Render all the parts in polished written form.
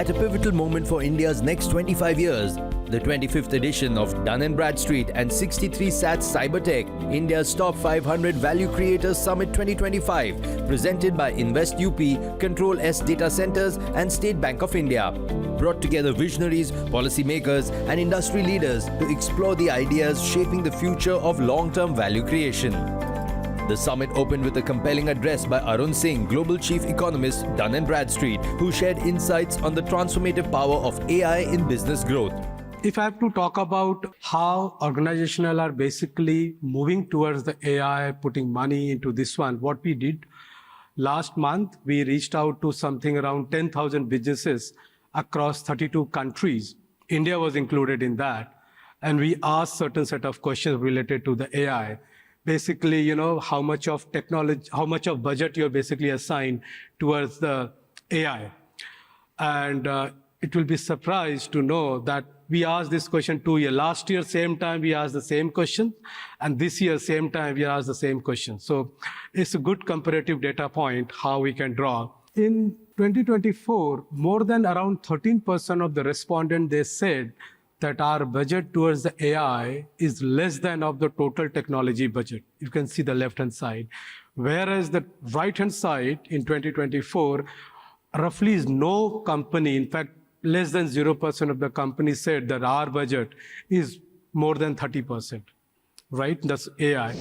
At a pivotal moment for India's next 25 years, the 25th edition of Dun & Bradstreet and 63 Sats Cybertech, India's top 500 Value Creators Summit 2025, presented by Invest UP, Control S Data Centers and State Bank of India, brought together visionaries, policymakers and industry leaders to explore the ideas shaping the future of long-term value creation. The summit opened with a compelling address by Arun Singh, Global Chief Economist, Dun & Bradstreet, who shared insights on the transformative power of AI in business growth. If I have to talk about how organizations are basically moving towards the AI, putting money into this one, what we did last month, we reached out to something around 10,000 businesses across 32 countries. India was included in that. And we asked certain set of questions related to the AI. Basically, how much of technology, how much of budget you're basically assigned towards the AI. And it will be surprised to know that we asked this question 2 years. Last year, same time, we asked the same question. And this year, same time, we asked the same question. So it's a good comparative data point how we can draw. In 2024, more than around 13% of the respondents, they said that our budget towards the AI is less than of the total technology budget. You can see the left-hand side. Whereas the right-hand side in 2024, roughly is no company, in fact, less than 0% of the company said that our budget is more than 30%, right? That's AI.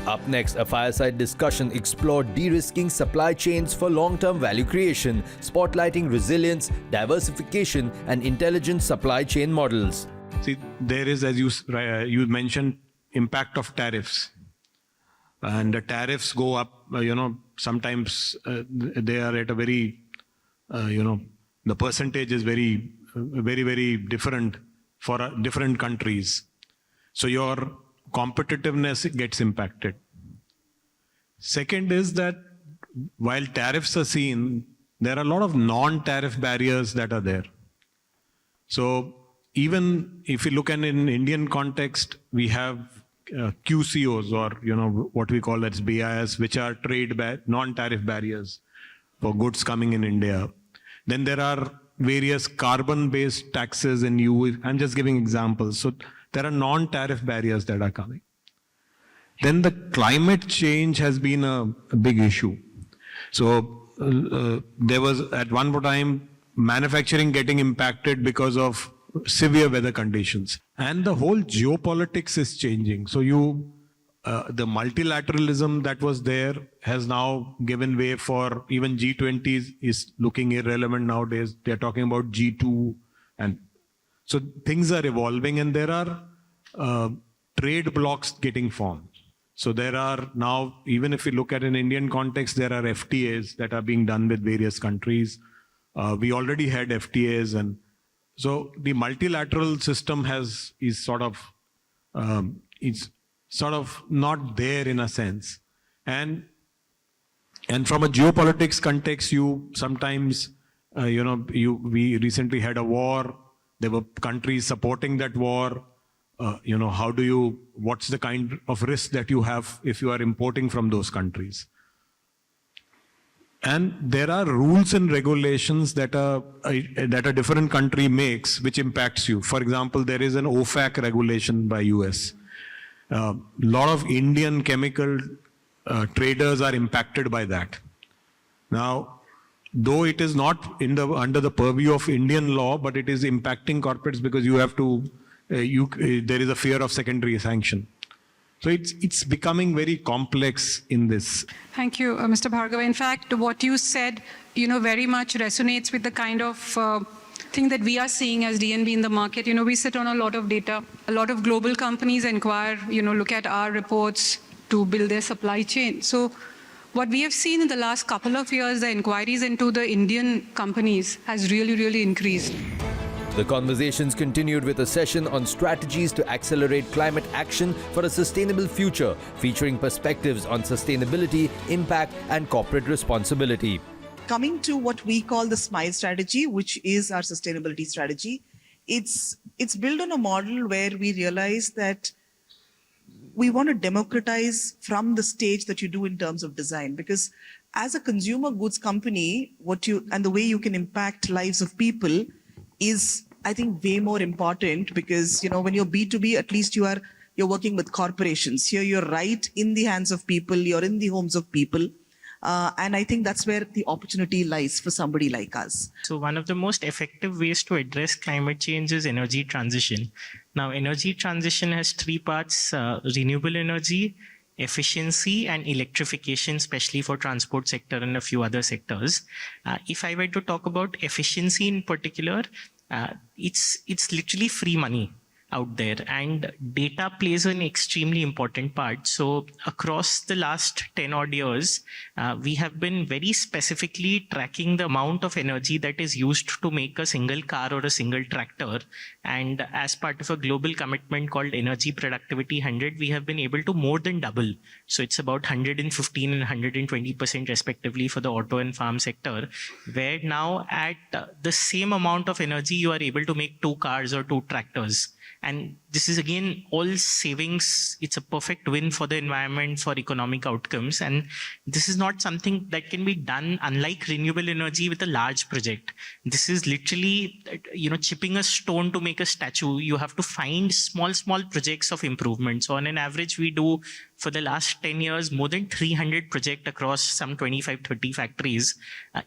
Up next, a fireside discussion explored de-risking supply chains for long-term value creation, spotlighting resilience, diversification, and intelligent supply chain models. See, there is, as you mentioned, impact of tariffs. And the tariffs go up, sometimes they are at a very, the percentage is very, very different for different countries. So your competitiveness gets impacted. Second is that while tariffs are seen, there are a lot of non-tariff barriers that are there. So even if you look at in Indian context, we have QCOs or what we call as BIS, which are non-tariff barriers for goods coming in India. Then there are various carbon-based taxes in EU. I'm just giving examples. So there are non-tariff barriers that are coming. Then the climate change has been a big issue. So there was at one time manufacturing getting impacted because of severe weather conditions. And the whole geopolitics is changing. So the multilateralism that was there has now given way for even G20 is looking irrelevant nowadays. They're talking about G2. And so things are evolving and there are trade blocks getting formed. So there are now, even if you look at an Indian context, there are FTAs that are being done with various countries. We already had FTAs, and so the multilateral system is sort of not there in a sense. And from a geopolitics context, you sometimes, we recently had a war. There were countries supporting that war. What's the kind of risk that you have if you are importing from those countries? And there are rules and regulations that a different country makes, which impacts you. For example, there is an OFAC regulation by US. A lot of Indian chemical traders are impacted by that. Now, though it is not under the purview of Indian law, but it is impacting corporates because you have to, there is a fear of secondary sanction. So it's becoming very complex in this. Thank you, Mr. Bhargava. In fact, what you said, very much resonates with the kind of thing that we are seeing as DNB in the market. We sit on a lot of data. A lot of global companies inquire, look at our reports to build their supply chain. So what we have seen in the last couple of years, the inquiries into the Indian companies has really, really increased. The conversations continued with a session on strategies to accelerate climate action for a sustainable future, featuring perspectives on sustainability, impact, and corporate responsibility. Coming to what we call the SMILE strategy, which is our sustainability strategy, it's built on a model where we realize that we want to democratize from the stage that you do in terms of design, because as a consumer goods company, the way you can impact lives of people is, I think, way more important, because, when you're B2B, at least you're working with corporations. Here, you're right in the hands of people, you're in the homes of people. And I think that's where the opportunity lies for somebody like us. So one of the most effective ways to address climate change is energy transition. Now, energy transition has three parts: renewable energy, efficiency, and electrification, especially for transport sector and a few other sectors. If I were to talk about efficiency in particular, it's literally free money out there, and data plays an extremely important part. So across the last 10 odd years, we have been very specifically tracking the amount of energy that is used to make a single car or a single tractor. And as part of a global commitment called Energy Productivity 100, we have been able to more than double. So it's about 115 and 120% respectively for the auto and farm sector, where now at the same amount of energy, you are able to make 2 cars or 2 tractors. And this is, again, all savings. It's a perfect win for the environment, for economic outcomes. And this is not something that can be done, unlike renewable energy, with a large project. This is literally, chipping a stone to make a statue. You have to find small projects of improvement. So on an average, we do, for the last 10 years, more than 300 projects across some 25, 30 factories,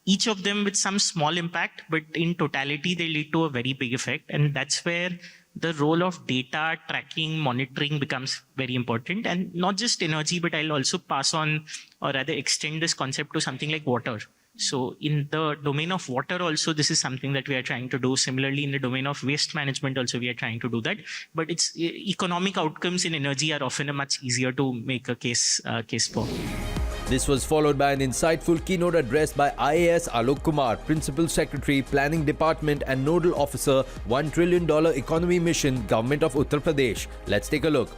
each of them with some small impact, but in totality, they lead to a very big effect. And that's where the role of data tracking, monitoring becomes very important. And not just energy, but I'll also pass on, or rather extend this concept to something like water. So in the domain of water also, this is something that we are trying to do. Similarly, in the domain of waste management also, we are trying to do that. But it's economic outcomes in energy are often a much easier to make a case for. This was followed by an insightful keynote address by IAS Alok Kumar, Principal Secretary, Planning Department and Nodal Officer, $1 trillion Economy Mission, Government of Uttar Pradesh. Let's take a look.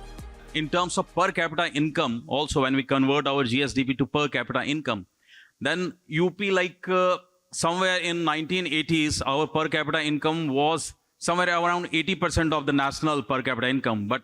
In terms of per capita income, also when we convert our GSDP to per capita income, then UP, somewhere in 1980s, our per capita income was somewhere around 80% of the national per capita income. But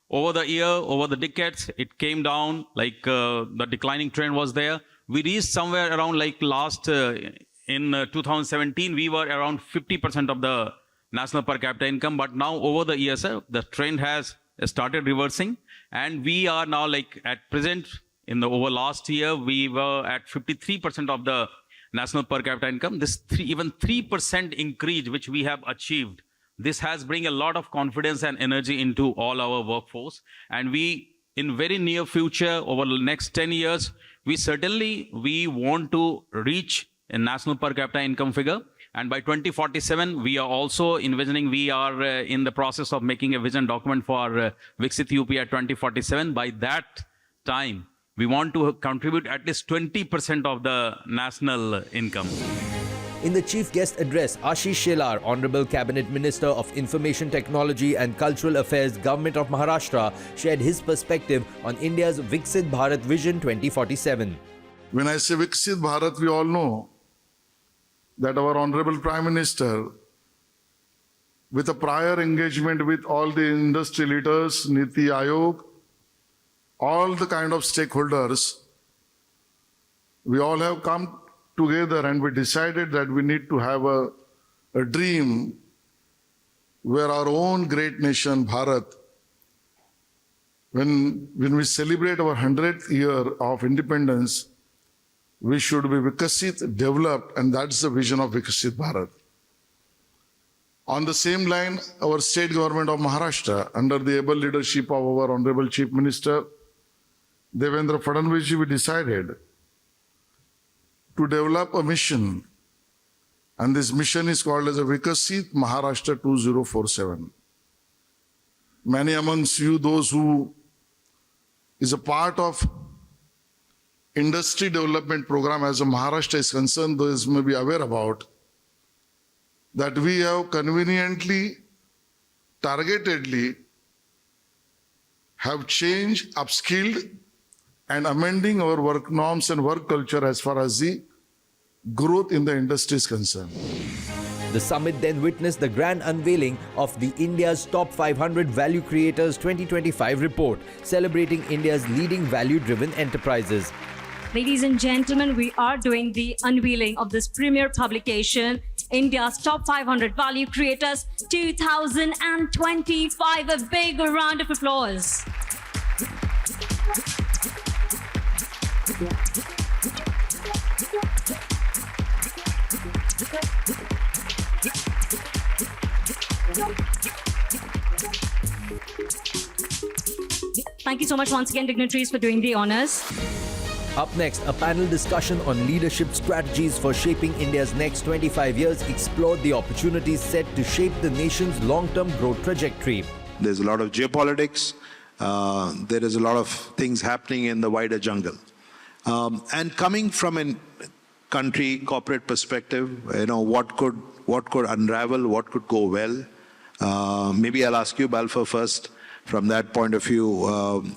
over the decades, it came down, the declining trend was there. We reached somewhere around in 2017, we were around 50% of the national per capita income. But now over the years, the trend has started reversing. And we are now at present, over last year, we were at 53% of the national per capita income. This even 3% increase, which we have achieved, this has bring a lot of confidence and energy into all our workforce. And we, in very near future, over the next 10 years, we want to reach a national per capita income figure. And by 2047, we are also envisioning, we are in the process of making a vision document for Viksit UP at 2047. By that time, we want to contribute at least 20% of the national income. In the chief guest address, Ashish Shelar, Honorable Cabinet Minister of Information Technology and Cultural Affairs, Government of Maharashtra, shared his perspective on India's Viksit Bharat Vision 2047. When I say Viksit Bharat, we all know that our Honorable Prime Minister, with a prior engagement with all the industry leaders, Niti Aayog, all the kind of stakeholders, we all have come together and we decided that we need to have a dream where our own great nation, Bharat, when we celebrate our 100th year of independence, we should be Vikasit, developed, and that's the vision of Vikasit Bharat. On the same line, our state government of Maharashtra, under the able leadership of our Honorable Chief Minister, Devendra Fadnavis, we decided to develop a mission, and this mission is called as a Vikasit Maharashtra 2047. Many amongst you, those who is a part of industry development program as a Maharashtra is concerned, those may be aware about that we have conveniently, targetedly have changed, upskilled and amending our work norms and work culture as far as the growth in the industry is concerned. The summit then witnessed the grand unveiling of the India's Top 500 Value Creators 2025 report, celebrating India's leading value-driven enterprises. Ladies and gentlemen, we are doing the unveiling of this premier publication, India's Top 500 Value Creators 2025. A big round of applause. Thank you so much once again, dignitaries, for doing the honors. Up next, a panel discussion on leadership strategies for shaping India's next 25 years explored the opportunities set to shape the nation's long-term growth trajectory. There's a lot of geopolitics. There is a lot of things happening in the wider jungle. And coming from a country corporate perspective, what could unravel, what could go well? Maybe I'll ask you, Balfour, first. From that point of view,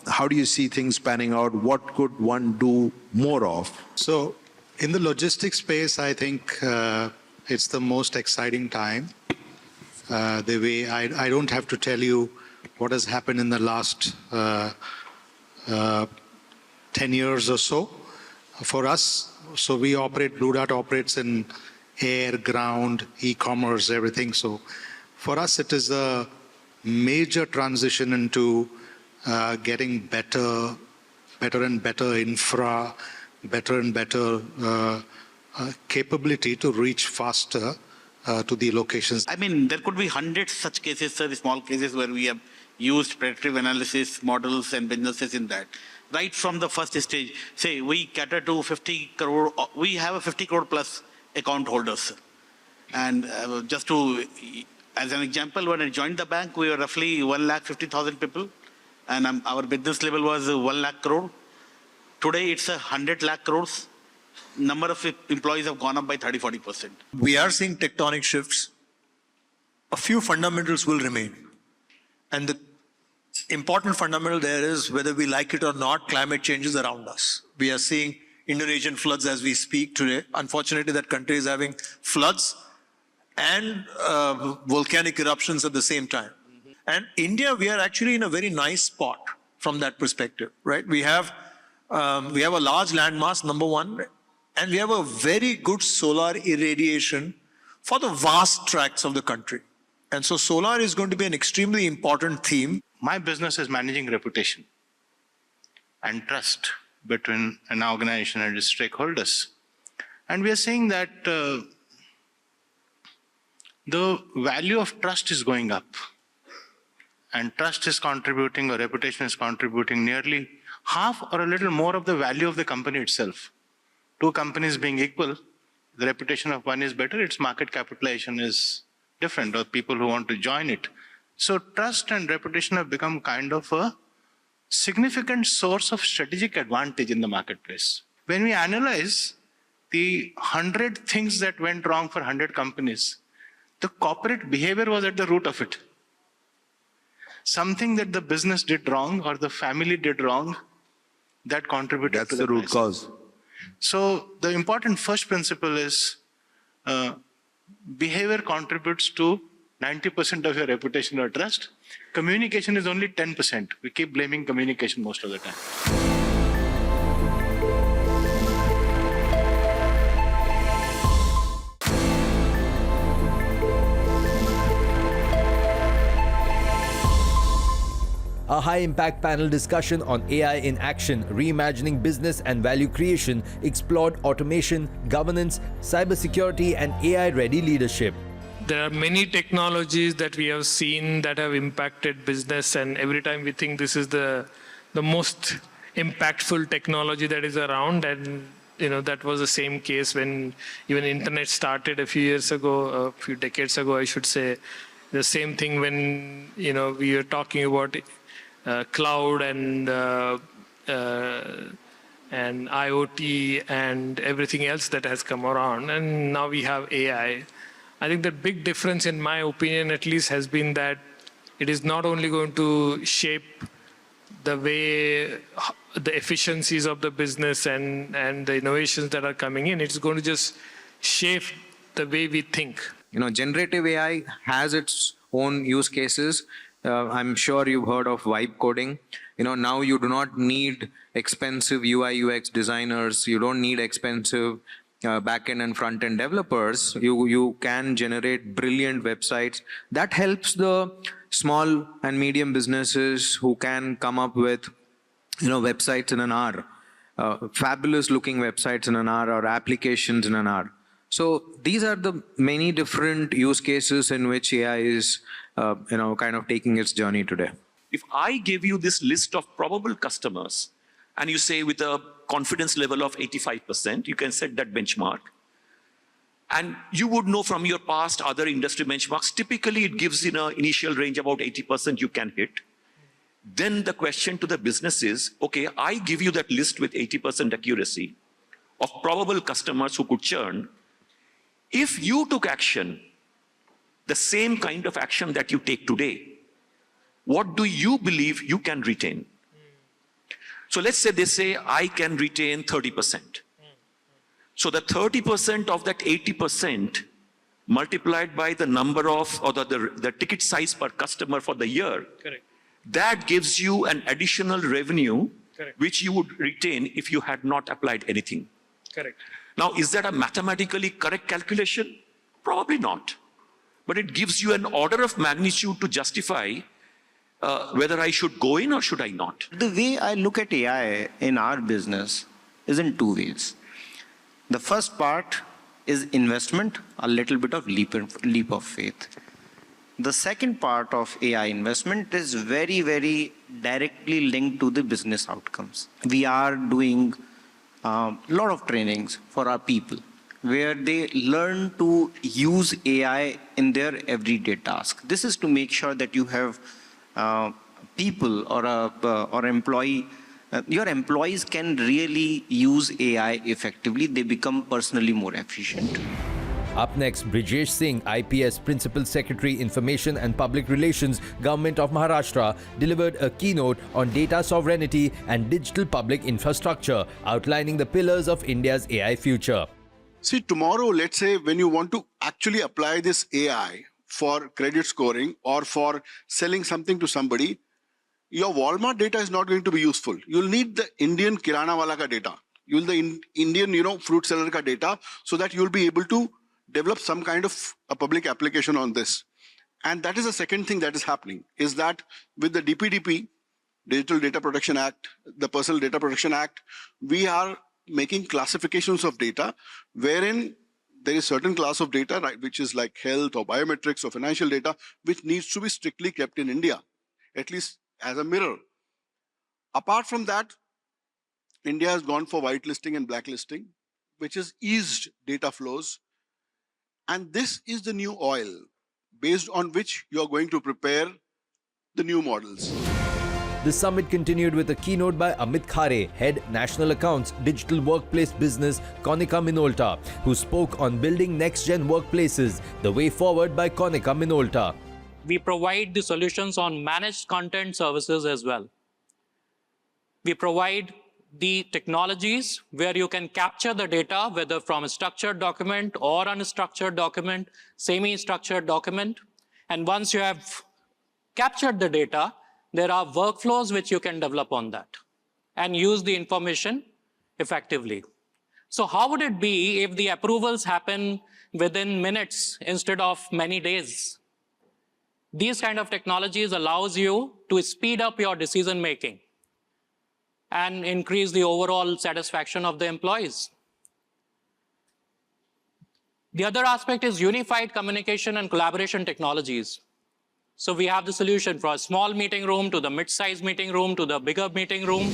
how do you see things panning out? What could one do more of? So, in the logistics space, I think it's the most exciting time. The way I don't have to tell you what has happened in the last 10 years or so for us. So we operate, Blue Dart operates in air, ground, e-commerce, everything. So for us, it is a major transition into getting better and better infra, better and better capability to reach faster to the locations. I mean, there could be hundreds such cases, sir, small cases where we have used predictive analysis models and businesses in that. Right from the first stage, say we cater to 50 crore, we have a 50 crore plus account holders. And just to, as an example, when I joined the bank, we were roughly 1,50,000 people, and our business level was 1 lakh crore. Today, it's 100 lakh crores. Number of employees have gone up by 30-40%. We are seeing tectonic shifts. A few fundamentals will remain. And the important fundamental there is, whether we like it or not, climate change is around us. We are seeing Indonesian floods as we speak today. Unfortunately, that country is having floods and volcanic eruptions at the same time. And India, we are actually in a very nice spot from that perspective, right? We have a large landmass, number one, and we have a very good solar irradiation for the vast tracts of the country. And so solar is going to be an extremely important theme. My business is managing reputation and trust between an organization and its stakeholders. And we are seeing that the value of trust is going up, and trust is contributing, or reputation is contributing nearly half or a little more of the value of the company itself. Two companies being equal, the reputation of one is better, its market capitalization is different, or people who want to join it. So trust and reputation have become kind of a significant source of strategic advantage in the marketplace. When we analyze the 100 things that went wrong for 100 companies, the corporate behavior was at the root of it. Something that the business did wrong or the family did wrong, that contributed That's to the root crisis. cause. So the important first principle is behavior contributes to 90% of your reputation or trust. Communication is only 10%. We keep blaming communication most of the time. A high-impact panel discussion on AI in action, reimagining business and value creation, explored automation, governance, cybersecurity, and AI-ready leadership. There are many technologies that we have seen that have impacted business, and every time we think this is the most impactful technology that is around, and that was the same case when even internet started a few years ago, a few decades ago, I should say. The same thing when we were talking about cloud and IoT and everything else that has come around, and now we have AI. I think the big difference, in my opinion at least, has been that it is not only going to shape the way, the efficiencies of the business and the innovations that are coming in, it's going to just shape the way we think. Generative AI has its own use cases. I'm sure you've heard of vibe coding. Now you do not need expensive UI UX designers. You don't need expensive back-end and front-end developers. You can generate brilliant websites. That helps the small and medium businesses who can come up with websites in an hour, fabulous looking websites in an hour, or applications in an hour. So these are the many different use cases in which AI is kind of taking its journey today. If I give you this list of probable customers and you say with a confidence level of 85%, you can set that benchmark. And you would know from your past other industry benchmarks, typically it gives in an initial range about 80% you can hit. Then the question to the business is, okay, I give you that list with 80% accuracy of probable customers who could churn. If you took action, the same kind of action that you take today, what do you believe you can retain? So let's say they say, I can retain 30%. So the 30% of that 80% multiplied by the number of, or the ticket size per customer for the year, Correct. that gives you an additional revenue, Correct. which you would retain if you had not applied anything. Correct. Now, is that a mathematically correct calculation? Probably not. But it gives you an order of magnitude to justify whether I should go in or should I not. The way I look at AI in our business is in two ways. The first part is investment, a little bit of leap of faith. The second part of AI investment is very, very directly linked to the business outcomes. We are doing a lot of trainings for our people where they learn to use AI in their everyday task. This is to make sure that you have people or employee, your employees can really use AI effectively. They become personally more efficient. Up next, Brijesh Singh, IPS Principal Secretary, Information and Public Relations, Government of Maharashtra, delivered a keynote on data sovereignty and digital public infrastructure, outlining the pillars of India's AI future. See, tomorrow, let's say when you want to actually apply this AI for credit scoring or for selling something to somebody, your Walmart data is not going to be useful. You'll need the Indian Kirana wala ka data. You'll the Indian, fruit seller ka data, so that you'll be able to develop some kind of a public application on this. And that is the second thing that is happening, is that with the DPDP, Digital Data Protection Act, the Personal Data Protection Act, we are making classifications of data wherein there is certain class of data, right, which is like health or biometrics or financial data, which needs to be strictly kept in India, at least as a mirror. Apart from that, India has gone for whitelisting and blacklisting, which has eased data flows. And this is the new oil based on which you're going to prepare the new models. The summit continued with a keynote by Amit Khare, Head National Accounts, Digital Workplace Business, Konica Minolta, who spoke on building next-gen workplaces, the way forward by Konica Minolta. We provide the solutions on managed content services as well. We provide the technologies where you can capture the data, whether from a structured document or unstructured document, semi-structured document. And once you have captured the data, there are workflows which you can develop on that and use the information effectively. So how would it be if the approvals happen within minutes instead of many days? These kind of technologies allows you to speed up your decision making and increase the overall satisfaction of the employees. The other aspect is unified communication and collaboration technologies. So we have the solution for a small meeting room to the mid-sized meeting room to the bigger meeting room.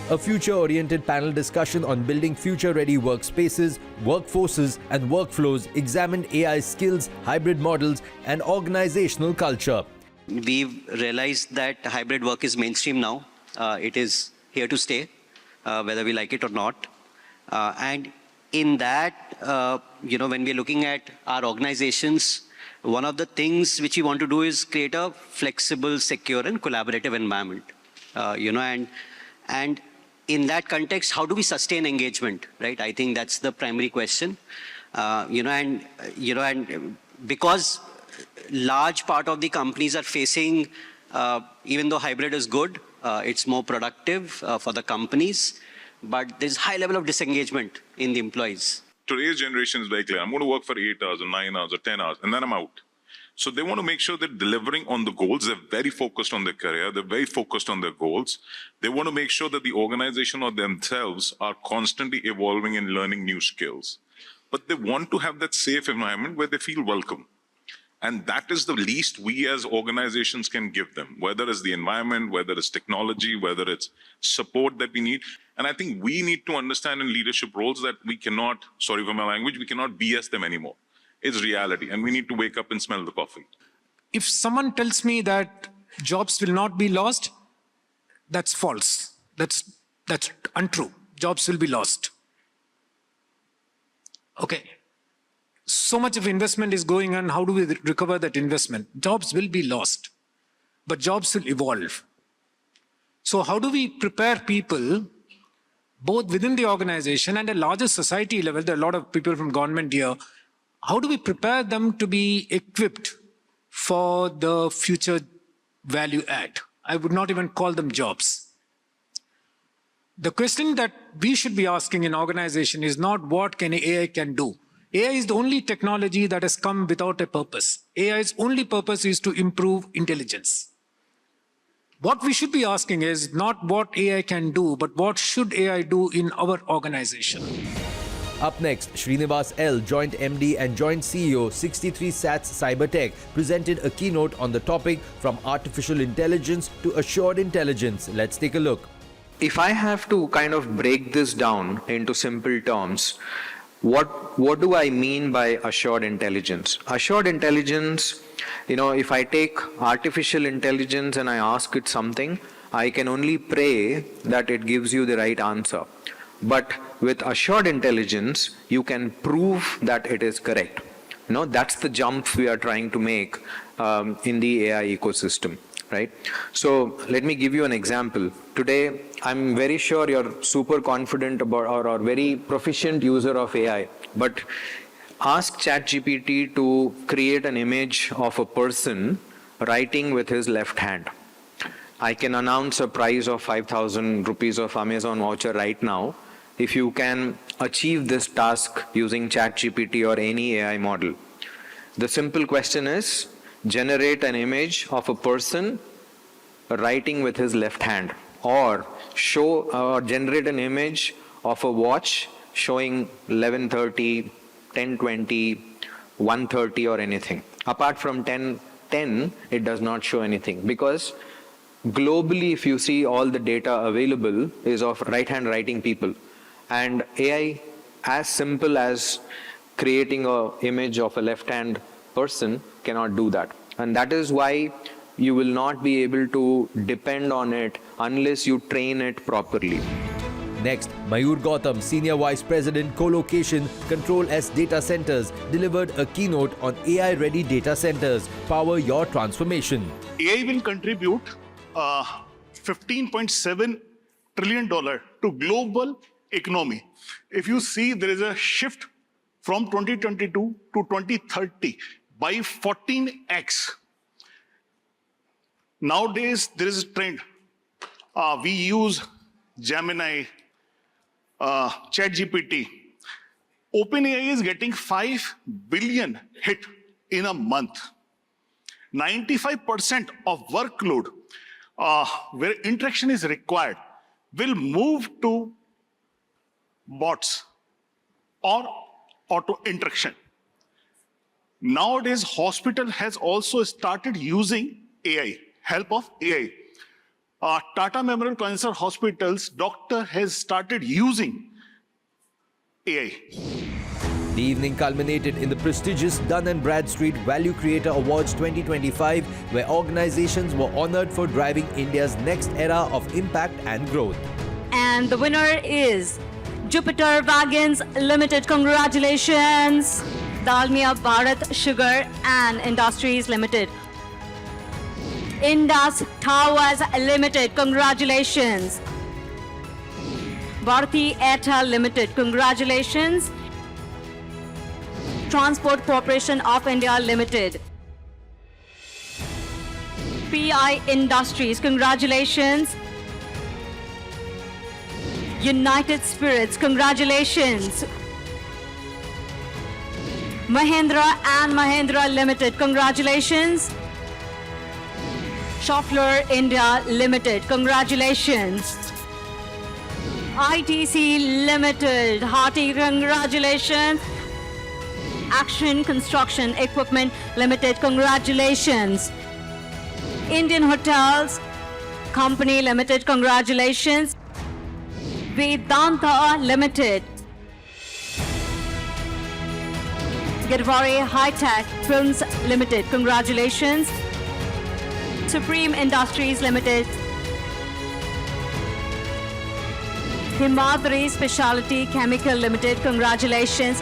A future-oriented panel discussion on building future-ready workspaces, workforces and workflows examined AI skills, hybrid models and organizational culture. We've realized that hybrid work is mainstream now. It is here to stay, whether we like it or not. And in that, when we're looking at our organizations, one of the things which we want to do is create a flexible, secure and collaborative environment. And in that context, how do we sustain engagement, right? I think that's the primary question. And because large part of the companies are facing Even though hybrid is good, it's more productive for the companies, but there's high level of disengagement in the employees. Today's generation is very clear. I'm going to work for 8 hours or 9 hours or 10 hours, and then I'm out. So they want to make sure they're delivering on the goals. They're very focused on their career. They're very focused on their goals. They want to make sure that the organization or themselves are constantly evolving and learning new skills. But they want to have that safe environment where they feel welcome. And that is the least we as organizations can give them, whether it's the environment, whether it's technology, whether it's support that we need. And I think we need to understand in leadership roles that we cannot, sorry for my language, we cannot BS them anymore. It's reality, and we need to wake up and smell the coffee. If someone tells me that jobs will not be lost, that's false. That's untrue. Jobs will be lost. Okay. So much of investment is going on. How do we recover that investment? Jobs will be lost, but jobs will evolve. So how do we prepare people, both within the organization and at a larger society level? There are a lot of people from government here. How do we prepare them to be equipped for the future value add? I would not even call them jobs. The question that we should be asking in organization is not what AI can do. AI is the only technology that has come without a purpose. AI's only purpose is to improve intelligence. What we should be asking is not what AI can do, but what should AI do in our organization? Up next, Srinivas L, Joint MD and Joint CEO, 63Sats Cybertech, presented a keynote on the topic from artificial intelligence to assured intelligence. Let's take a look. If I have to kind of break this down into simple terms, what do I mean by assured intelligence? Assured intelligence, if I take artificial intelligence and I ask it something, I can only pray that it gives you the right answer. But with assured intelligence, you can prove that it is correct. That's the jump we are trying to make in the AI ecosystem, right? So let me give you an example. Today, I'm very sure you're super confident about or very proficient user of AI, but ask ChatGPT to create an image of a person writing with his left hand. I can announce a price of 5,000 rupees of Amazon voucher right now if you can achieve this task using ChatGPT or any AI model. The simple question is, generate an image of a person writing with his left hand, or generate an image of a watch showing 11:30, 10:20, 1:30 or anything. Apart from 10:10, it does not show anything, because globally, if you see, all the data available is of right-hand writing people. And AI, as simple as creating an image of a left-hand person, cannot do that. And that is why you will not be able to depend on it unless you train it properly. Next, Mayur Gautam, Senior Vice President, Co-location, Control S Data Centers, delivered a keynote on AI-ready data centers. Power your transformation. AI will contribute $15.7 trillion to global economy. If you see, there is a shift from 2022 to 2030 by 14x. Nowadays, there is a trend. We use Gemini, ChatGPT. OpenAI is getting 5 billion hit in a month. 95% of workload where interaction is required will move to bots or auto interaction. Nowadays, hospital has also started using AI, help of AI. Tata Memorial Cancer Hospital's doctor has started using AI. The evening culminated in the prestigious Dun & Bradstreet Value Creator Awards 2025, where organizations were honored for driving India's next era of impact and growth. And the winner is Jupiter Wagons Limited. Congratulations. Dalmia Bharat Sugar and Industries Limited. Indus Towers Limited. Congratulations. Bharti Airtel Limited. Congratulations. Transport Corporation of India Limited. PI Industries, congratulations. United Spirits, congratulations. Mahindra and Mahindra Limited, congratulations. Schaeffler India Limited, congratulations. ITC Limited, hearty congratulations. Action Construction Equipment Limited, congratulations. Indian Hotels Company Limited, congratulations. Vedanta Limited. Gadwari High Tech Films Limited, congratulations. Supreme Industries Limited. Himadri Specialty Chemical Limited, congratulations.